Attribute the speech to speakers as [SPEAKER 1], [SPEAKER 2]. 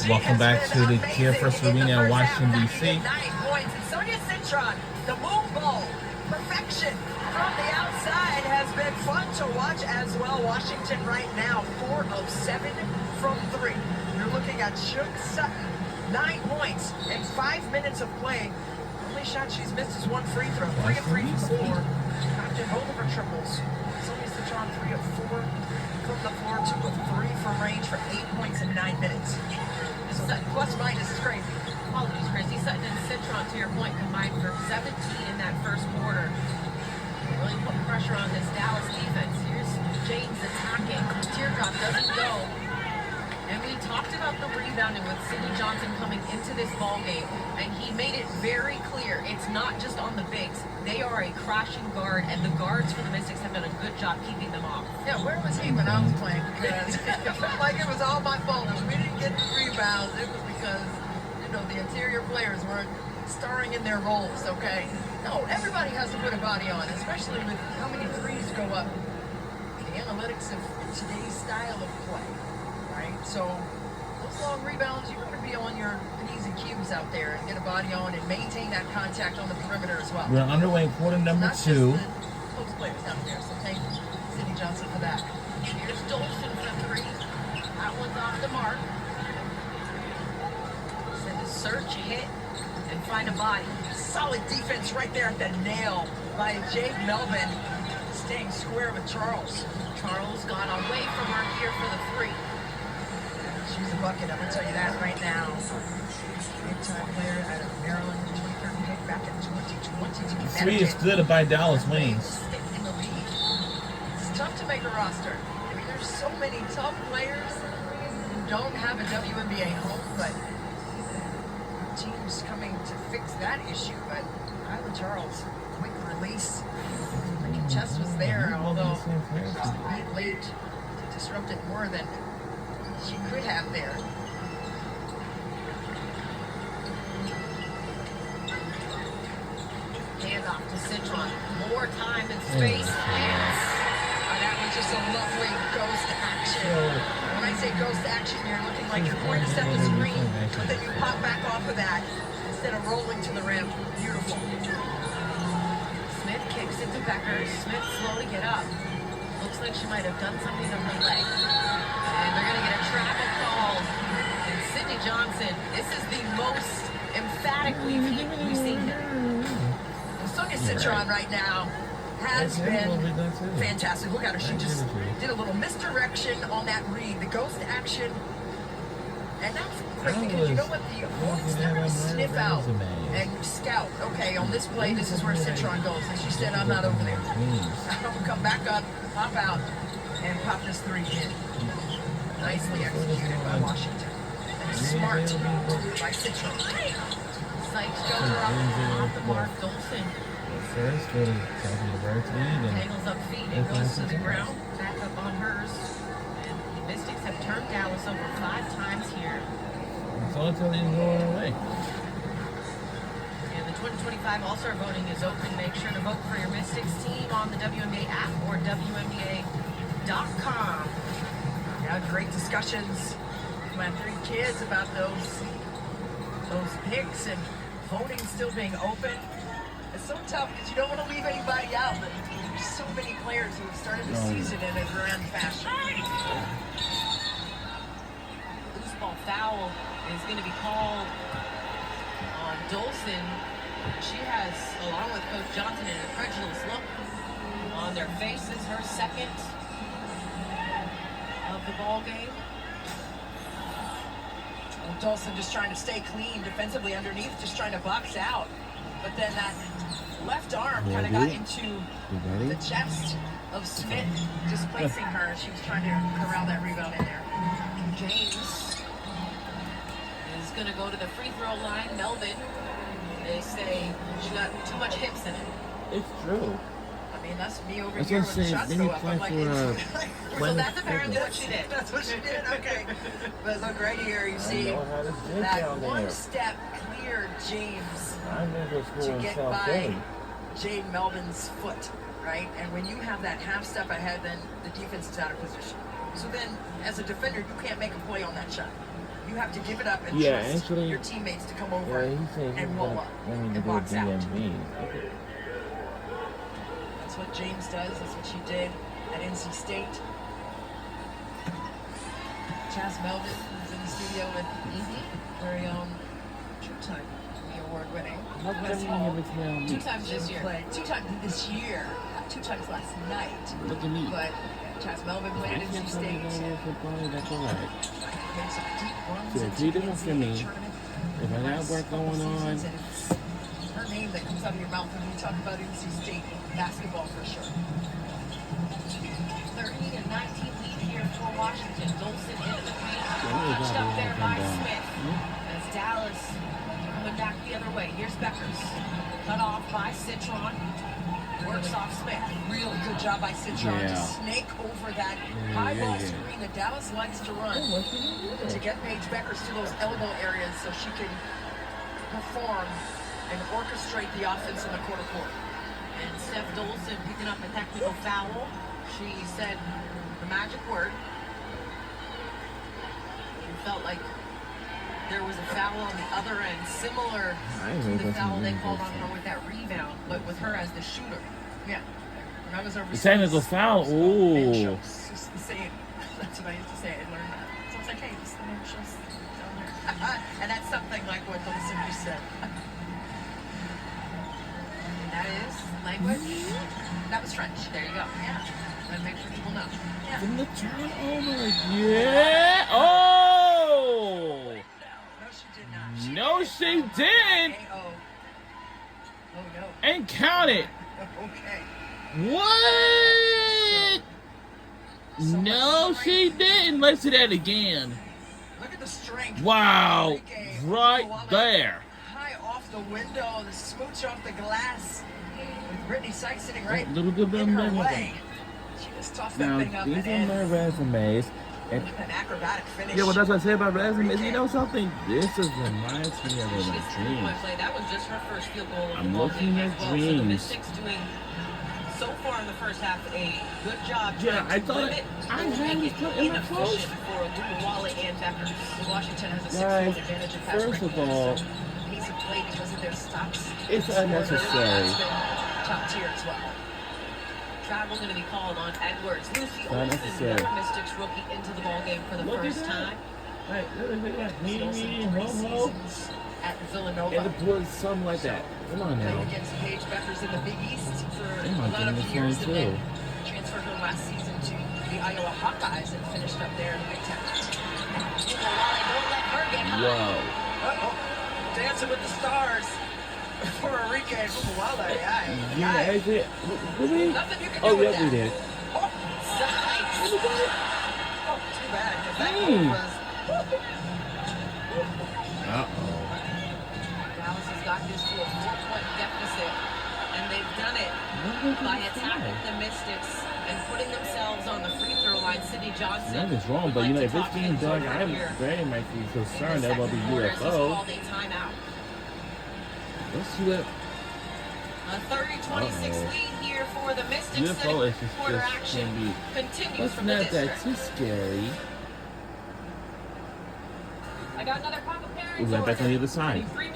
[SPEAKER 1] Welcome back to the Care First Arena in Washington, D.C.
[SPEAKER 2] 9 points. And Sonia Citron, the moon ball, perfection from the outside has been fun to watch as well. Washington right now, 4 of 7 from 3. You're looking at Shook Sutton, 9 points in 5 minutes of play. Only shot she's missed is 1 free throw. 3 of 3 from the floor. Knocked in both of her triples. Sonia Citron, 3 of 4 from the floor, 2 of 3 from range for 8 points in 9 minutes. So that plus minus is crazy.
[SPEAKER 3] Apologies, Chrissy. Sutton and Citron, to your point, combined for 17 in that first quarter. Really putting pressure on this Dallas defense. Here's James attacking. Teardrop doesn't go. And we talked about the rebounding with Sydney Johnson coming into this ball game, and he made it very clear it's not just on the bigs. They are a crashing guard, and the guards for the Mystics have done a good job keeping them off.
[SPEAKER 2] Yeah, where was he when I was playing? Because it felt like it was all my fault. If we didn't get the rebounds, it was because, you know, the interior players weren't starring in their roles, okay? No, everybody has to put a body on, especially with how many threes go up. The analytics of today's style of play. Right? So those long rebounds, you want to be on your P's and Q's out there and get a body on and maintain that contact on the perimeter as well.
[SPEAKER 1] We're underway in quarter number
[SPEAKER 2] Not
[SPEAKER 1] 2.
[SPEAKER 2] just the post players down there. So thank Sydney Johnson for that.
[SPEAKER 3] Here's Dolson for 3. That one's off the mark. Send a search, hit, and find a body.
[SPEAKER 2] Solid defense right there at the nail by Jade Melvin, staying square with Charles.
[SPEAKER 3] Charles got away from her here for the 3.
[SPEAKER 2] She's a bucket, I'm going to tell you that right now. Big-time player out of Maryland, 23rd pick back in 2022.
[SPEAKER 1] 3 is good by Dallas Wings.
[SPEAKER 2] In the league. It's tough to make a roster. I mean, there's so many tough players who don't have a WNBA home, but teams coming to fix that issue. But Kyla Charles, quick release. The contest was there, although just beat late disrupted more than she could have there.
[SPEAKER 3] Hand off to Citron. More time and space.
[SPEAKER 2] That was just a lovely ghost action. When I say ghost action, you're looking like you're going to set the screen, but then you pop back off of that instead of rolling to the rim. Beautiful.
[SPEAKER 3] Smith kicks it to Becker. Smith slowly get up. Looks like she might have done something on her leg. And they're going to get a travel call. And Sydney Johnson, this is the most emphatically we've seen here.
[SPEAKER 2] Sonia Citron right now has been fantastic. Look at her. She just did a little misdirection on that read. The ghost action. And that's great because you know what? The opponents, they're going to sniff out and scout. Okay, on this play, this is where Citron goes. And she said, I'm not over there. I'm going to come back up, pop out, and pop this 3 in. Nicely executed by Washington. And smart by Citron.
[SPEAKER 3] Sykes goes off the mark. Dolson
[SPEAKER 1] First, go to the bird lead and
[SPEAKER 3] angles up feet and goes to the ground. Back up on hers. And the Mystics have turned Dallas over 5 times here.
[SPEAKER 1] that's all until they go away.
[SPEAKER 3] And the 2025 All-Star voting is open. Make sure to vote for your Mystics team on the WNBA app or WNBA.com.
[SPEAKER 2] Yeah, great discussions with my 3 kids about those picks and voting still being open. It's so tough because you don't want to leave anybody out, but there's so many players who have started the season in a grand fashion.
[SPEAKER 3] Loose ball foul is going to be called on Dolson. She has, along with Coach Johnson, an incredulous look on their faces. Her second of the ball game.
[SPEAKER 2] Well, Dolson just trying to stay clean defensively underneath, just trying to box out. But then that left arm kind of got into the chest of Smith, displacing her. She was trying to corral that rebound in there.
[SPEAKER 3] James is going to go to the free throw line. Melvin, they say she got too much hips in it.
[SPEAKER 1] It's true.
[SPEAKER 2] I mean, that's me over
[SPEAKER 1] That's
[SPEAKER 2] here
[SPEAKER 1] what
[SPEAKER 2] when
[SPEAKER 1] I'm
[SPEAKER 2] the
[SPEAKER 1] saying.
[SPEAKER 2] shots
[SPEAKER 1] Then
[SPEAKER 2] go
[SPEAKER 1] you
[SPEAKER 2] up.
[SPEAKER 1] play
[SPEAKER 2] I'm like,
[SPEAKER 1] for
[SPEAKER 3] So that's apparently what she did.
[SPEAKER 2] That's what she did, okay. But look right here, you see that one-step clear James to get by Jade Melvin's foot, right? And when you have that half step ahead, then the defense is out of position. So then, as a defender, you can't make a play on that shot. You have to give it up and
[SPEAKER 1] Yeah,
[SPEAKER 2] trust
[SPEAKER 1] actually-
[SPEAKER 2] your teammates to come
[SPEAKER 1] Yeah,
[SPEAKER 2] over
[SPEAKER 1] he said he
[SPEAKER 2] and roll up
[SPEAKER 1] wanted to
[SPEAKER 2] and
[SPEAKER 1] do a
[SPEAKER 2] box out.
[SPEAKER 1] DMV.
[SPEAKER 2] That's what James does. That's what she did at NC State. Chaz Melvin is in the studio with very own two-time Emmy Award-winning
[SPEAKER 1] How come
[SPEAKER 2] Wes
[SPEAKER 1] you
[SPEAKER 2] Hall.
[SPEAKER 1] never tell me?
[SPEAKER 3] 2 times this year.
[SPEAKER 2] Played 2 times this year, not 2 times last night.
[SPEAKER 1] Look at me.
[SPEAKER 2] But Chaz Melvin
[SPEAKER 1] I
[SPEAKER 2] played at
[SPEAKER 1] can't
[SPEAKER 2] NC
[SPEAKER 1] tell you
[SPEAKER 2] State.
[SPEAKER 1] no football, that's all right.
[SPEAKER 2] Made some deep runs
[SPEAKER 1] Yeah,
[SPEAKER 2] into
[SPEAKER 1] three
[SPEAKER 2] the
[SPEAKER 1] different for
[SPEAKER 2] NCAA
[SPEAKER 1] me.
[SPEAKER 2] tournament.
[SPEAKER 1] If I got work
[SPEAKER 2] Couple
[SPEAKER 1] going on,
[SPEAKER 2] seasons, and it's her name that comes out of your mouth when you talk about NC State basketball for sure.
[SPEAKER 3] 30-19 lead here for Washington. Dolson into the paint.
[SPEAKER 1] Yeah,
[SPEAKER 3] Touched up there by
[SPEAKER 1] down.
[SPEAKER 3] Smith. As Dallas coming back the other way. Here's Beckers. Cut off by Citron. Works off Smith.
[SPEAKER 2] Real good job by Citron
[SPEAKER 1] Yeah.
[SPEAKER 2] to snake over that high ball
[SPEAKER 1] yeah.
[SPEAKER 2] screen that Dallas likes to run to get Paige Beckers to those elbow areas so she can perform and orchestrate the offense in the quarter court.
[SPEAKER 3] And Steph Dolson picking up a technical foul. She said the magic word. It felt like there was a foul on the other end, similar
[SPEAKER 1] I ain't
[SPEAKER 3] to
[SPEAKER 1] really
[SPEAKER 3] the
[SPEAKER 1] got
[SPEAKER 3] foul
[SPEAKER 1] some
[SPEAKER 3] they
[SPEAKER 1] really
[SPEAKER 3] called
[SPEAKER 1] good
[SPEAKER 3] on her with that rebound, but with her as the shooter.
[SPEAKER 2] Yeah. When I was
[SPEAKER 1] the
[SPEAKER 2] overseas.
[SPEAKER 1] technical foul.
[SPEAKER 2] the name
[SPEAKER 1] Ooh.
[SPEAKER 2] shows. It's just the same. That's what I used to say. I learned that. So I was like, hey, just the name shows down there. And that's something like what Dolson just said.
[SPEAKER 3] And that is language. That was French. There you go. Yeah. And make sure people know. Yeah.
[SPEAKER 1] In the turnover. Yeah. Oh.
[SPEAKER 2] No, she did not.
[SPEAKER 1] No, she didn't.
[SPEAKER 2] Oh no.
[SPEAKER 1] And count it.
[SPEAKER 2] Okay.
[SPEAKER 1] What? No, she didn't. Let's do that again.
[SPEAKER 2] Look at the strength.
[SPEAKER 1] Wow.
[SPEAKER 2] Enrique
[SPEAKER 1] Right
[SPEAKER 2] Iguodala
[SPEAKER 1] there.
[SPEAKER 2] High off the window, the smooch off the glass. With Brittany Sykes sitting right
[SPEAKER 1] A little bit
[SPEAKER 2] in her
[SPEAKER 1] of
[SPEAKER 2] way. She just tossed that
[SPEAKER 1] Now,
[SPEAKER 2] thing up
[SPEAKER 1] these
[SPEAKER 2] and
[SPEAKER 1] are my
[SPEAKER 2] in.
[SPEAKER 1] resumes. And
[SPEAKER 2] An acrobatic finish.
[SPEAKER 1] yeah, well, that's what I said about resumes. You know something? This is reminds me of
[SPEAKER 3] She
[SPEAKER 1] a
[SPEAKER 3] gets
[SPEAKER 1] dream.
[SPEAKER 3] three-point play. That was just her first field goal of the
[SPEAKER 1] I'm
[SPEAKER 3] ball
[SPEAKER 1] looking
[SPEAKER 3] game
[SPEAKER 1] at
[SPEAKER 3] as well. So the
[SPEAKER 1] dreams.
[SPEAKER 3] Mystics doing so far in the first half a good job
[SPEAKER 1] Yeah,
[SPEAKER 3] trying
[SPEAKER 1] I
[SPEAKER 3] to
[SPEAKER 1] thought
[SPEAKER 3] limit
[SPEAKER 1] I
[SPEAKER 3] or
[SPEAKER 1] had
[SPEAKER 3] make
[SPEAKER 1] it
[SPEAKER 3] it
[SPEAKER 1] put in my
[SPEAKER 3] inefficient for Wally and Beckers.
[SPEAKER 2] Washington has a 6-point
[SPEAKER 1] Guys,
[SPEAKER 2] advantage in fast
[SPEAKER 1] first
[SPEAKER 2] break
[SPEAKER 1] of all,
[SPEAKER 2] games, so needs to play because of their stops.
[SPEAKER 1] it's unnecessary.
[SPEAKER 2] That's been top tier as well.
[SPEAKER 3] Travel going to be called on Edwards. Lucy
[SPEAKER 1] Not
[SPEAKER 3] Olsen,
[SPEAKER 1] necessary.
[SPEAKER 3] another Mystics rookie, into the ball game for the
[SPEAKER 1] Look at
[SPEAKER 3] first
[SPEAKER 1] that.
[SPEAKER 3] time.
[SPEAKER 1] Hey, look at that. Me,
[SPEAKER 2] Olsen,
[SPEAKER 1] me,
[SPEAKER 2] 3
[SPEAKER 1] ho, ho.
[SPEAKER 2] seasons at Villanova.
[SPEAKER 1] And the boys, something like that. Come on
[SPEAKER 2] Played
[SPEAKER 1] now.
[SPEAKER 2] against Paige Beckers in the Big East for
[SPEAKER 1] They
[SPEAKER 2] a
[SPEAKER 1] might
[SPEAKER 2] lot
[SPEAKER 1] give
[SPEAKER 2] of
[SPEAKER 1] him a
[SPEAKER 2] years,
[SPEAKER 1] chance,
[SPEAKER 2] and then
[SPEAKER 1] too.
[SPEAKER 2] transferred her last season to the Iowa Hawkeyes and finished up there in the Big Ten.
[SPEAKER 3] Wally, don't let her get high.
[SPEAKER 1] Whoa.
[SPEAKER 2] Uh-oh. Dancing with the Stars for Enrique Iguodala.
[SPEAKER 1] Yeah, is it? Did we?
[SPEAKER 2] Nothing you can do
[SPEAKER 1] Oh,
[SPEAKER 2] with
[SPEAKER 1] yeah, we
[SPEAKER 2] that.
[SPEAKER 1] did.
[SPEAKER 2] Oh,
[SPEAKER 3] Sykes.
[SPEAKER 2] oh, too bad, 'cause that
[SPEAKER 1] Dang.
[SPEAKER 2] one was
[SPEAKER 1] Uh-oh.
[SPEAKER 3] Dallas has got this to a 4-point deficit, and they've done it by attacking the Mystics and putting themselves on the free throw line. Sydney Johnson.
[SPEAKER 1] Nothing's wrong,
[SPEAKER 3] would
[SPEAKER 1] but you
[SPEAKER 3] like
[SPEAKER 1] know, if
[SPEAKER 3] to
[SPEAKER 1] it's
[SPEAKER 3] talk
[SPEAKER 1] being
[SPEAKER 3] things
[SPEAKER 1] done,
[SPEAKER 3] over
[SPEAKER 1] I'm
[SPEAKER 3] here
[SPEAKER 1] very much
[SPEAKER 3] in
[SPEAKER 1] concerned
[SPEAKER 3] the
[SPEAKER 1] that will be
[SPEAKER 3] second quarter as he's
[SPEAKER 1] UFO.
[SPEAKER 3] called a timeout.
[SPEAKER 1] Let's see what.
[SPEAKER 3] A 30-26
[SPEAKER 1] Uh-oh.
[SPEAKER 3] lead here for the Mystics.
[SPEAKER 1] UFO is
[SPEAKER 3] Second
[SPEAKER 1] just
[SPEAKER 3] quarter
[SPEAKER 1] can
[SPEAKER 3] action
[SPEAKER 1] be.
[SPEAKER 3] continues
[SPEAKER 1] It's
[SPEAKER 3] from the
[SPEAKER 1] not that
[SPEAKER 3] district.
[SPEAKER 1] too scary.
[SPEAKER 3] I got another pop of
[SPEAKER 1] We went back on the other side.
[SPEAKER 3] Free